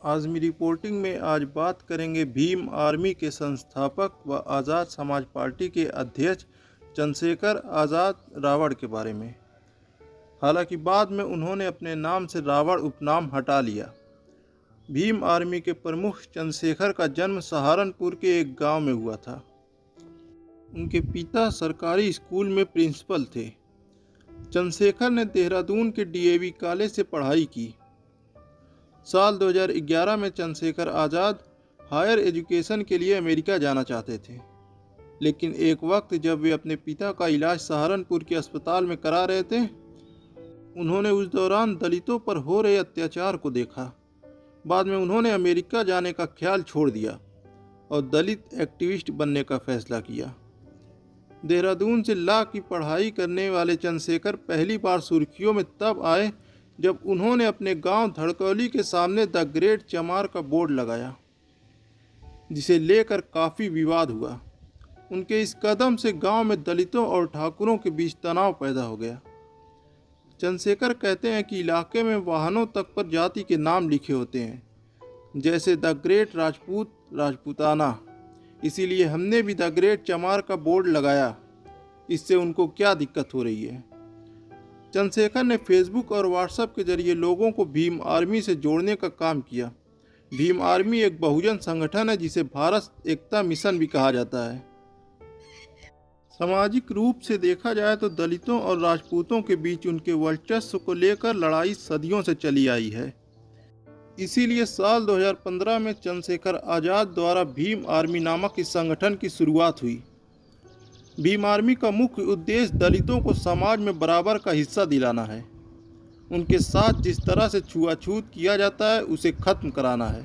आज मेरी रिपोर्टिंग में आज बात करेंगे भीम आर्मी के संस्थापक व आज़ाद समाज पार्टी के अध्यक्ष चंद्रशेखर आज़ाद रावण के बारे में। हालांकि बाद में उन्होंने अपने नाम से रावण उपनाम हटा लिया। भीम आर्मी के प्रमुख चंद्रशेखर का जन्म सहारनपुर के एक गांव में हुआ था। उनके पिता सरकारी स्कूल में प्रिंसिपल थे। चंद्रशेखर ने देहरादून के डीएवी कॉलेज से पढ़ाई की। साल 2011 में चंद्रशेखर आज़ाद हायर एजुकेशन के लिए अमेरिका जाना चाहते थे, लेकिन एक वक्त जब वे अपने पिता का इलाज सहारनपुर के अस्पताल में करा रहे थे, उन्होंने उस दौरान दलितों पर हो रहे अत्याचार को देखा। बाद में उन्होंने अमेरिका जाने का ख्याल छोड़ दिया और दलित एक्टिविस्ट बनने का फैसला किया। देहरादून से लॉ की पढ़ाई करने वाले चंद्रशेखर पहली बार सुर्खियों में तब आए जब उन्होंने अपने गांव धड़कौली के सामने द ग्रेट चमार का बोर्ड लगाया, जिसे लेकर काफ़ी विवाद हुआ। उनके इस कदम से गांव में दलितों और ठाकुरों के बीच तनाव पैदा हो गया। चंद्रशेखर कहते हैं कि इलाके में वाहनों तक पर जाति के नाम लिखे होते हैं, जैसे द ग्रेट राजपूत, राजपूताना। इसीलिए हमने भी द ग्रेट चमार का बोर्ड लगाया। इससे उनको क्या दिक्कत हो रही है? चंद्रशेखर ने फेसबुक और व्हाट्सएप के जरिए लोगों को भीम आर्मी से जोड़ने का काम किया। भीम आर्मी एक बहुजन संगठन है जिसे भारत एकता मिशन भी कहा जाता है। सामाजिक रूप से देखा जाए तो दलितों और राजपूतों के बीच उनके वर्चस्व को लेकर लड़ाई सदियों से चली आई है। इसीलिए साल 2015 में चंद्रशेखर आज़ाद द्वारा भीम आर्मी नामक इस संगठन की शुरुआत हुई। भीम आर्मी का मुख्य उद्देश्य दलितों को समाज में बराबर का हिस्सा दिलाना है। उनके साथ जिस तरह से छुआछूत किया जाता है उसे खत्म कराना है।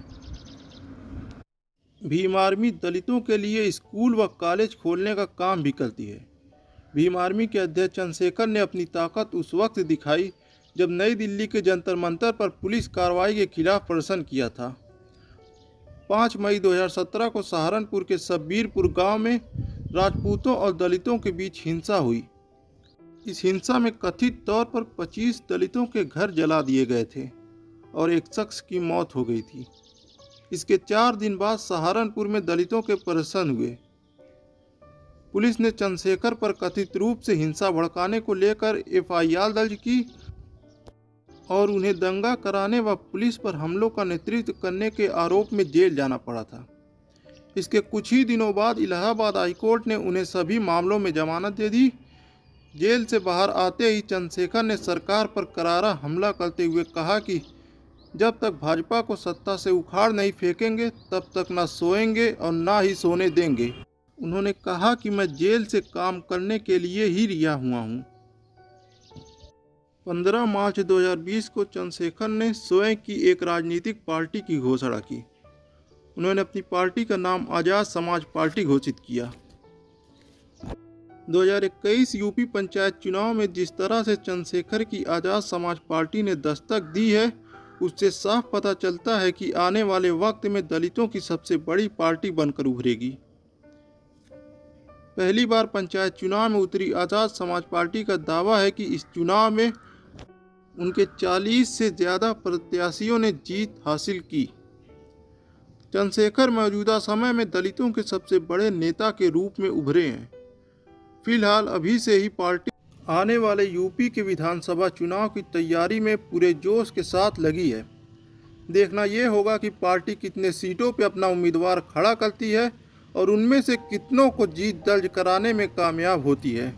भीम आर्मी दलितों के लिए स्कूल व कॉलेज खोलने का काम भी करती है। भीम आर्मी के अध्यक्ष चंद्रशेखर ने अपनी ताकत उस वक्त दिखाई जब नई दिल्ली के जंतर मंतर पर पुलिस कार्रवाई के खिलाफ प्रदर्शन किया था। 5 मई 2017 को सहारनपुर के शब्बीरपुर गांव में राजपूतों और दलितों के बीच हिंसा हुई। इस हिंसा में कथित तौर पर 25 दलितों के घर जला दिए गए थे और एक शख्स की मौत हो गई थी। इसके 4 दिन बाद सहारनपुर में दलितों के प्रदर्शन हुए। पुलिस ने चंद्रशेखर पर कथित रूप से हिंसा भड़काने को लेकर एफआईआर दर्ज की और उन्हें दंगा कराने व पुलिस पर हमलों का नेतृत्व करने के आरोप में जेल जाना पड़ा था। इसके कुछ ही दिनों बाद इलाहाबाद हाईकोर्ट ने उन्हें सभी मामलों में जमानत दे दी। जेल से बाहर आते ही चंद्रशेखर ने सरकार पर करारा हमला करते हुए कहा कि जब तक भाजपा को सत्ता से उखाड़ नहीं फेंकेंगे तब तक न सोएंगे और ना ही सोने देंगे। उन्होंने कहा कि मैं जेल से काम करने के लिए ही रिहा हुआ हूँ। 15 मार्च 2020 को चंद्रशेखर ने स्वयं की एक राजनीतिक पार्टी की घोषणा की। उन्होंने अपनी पार्टी का नाम आज़ाद समाज पार्टी घोषित किया। 2021 यूपी पंचायत चुनाव में जिस तरह से चंद्रशेखर की आज़ाद समाज पार्टी ने दस्तक दी है, उससे साफ पता चलता है कि आने वाले वक्त में दलितों की सबसे बड़ी पार्टी बनकर उभरेगी। पहली बार पंचायत चुनाव में उतरी आज़ाद समाज पार्टी का दावा है कि इस चुनाव में उनके 40 से ज़्यादा प्रत्याशियों ने जीत हासिल की। चंद्रशेखर मौजूदा समय में दलितों के सबसे बड़े नेता के रूप में उभरे हैं। फिलहाल अभी से ही पार्टी आने वाले यूपी के विधानसभा चुनाव की तैयारी में पूरे जोश के साथ लगी है। देखना ये होगा कि पार्टी कितने सीटों पर अपना उम्मीदवार खड़ा करती है और उनमें से कितनों को जीत दर्ज कराने में कामयाब होती है।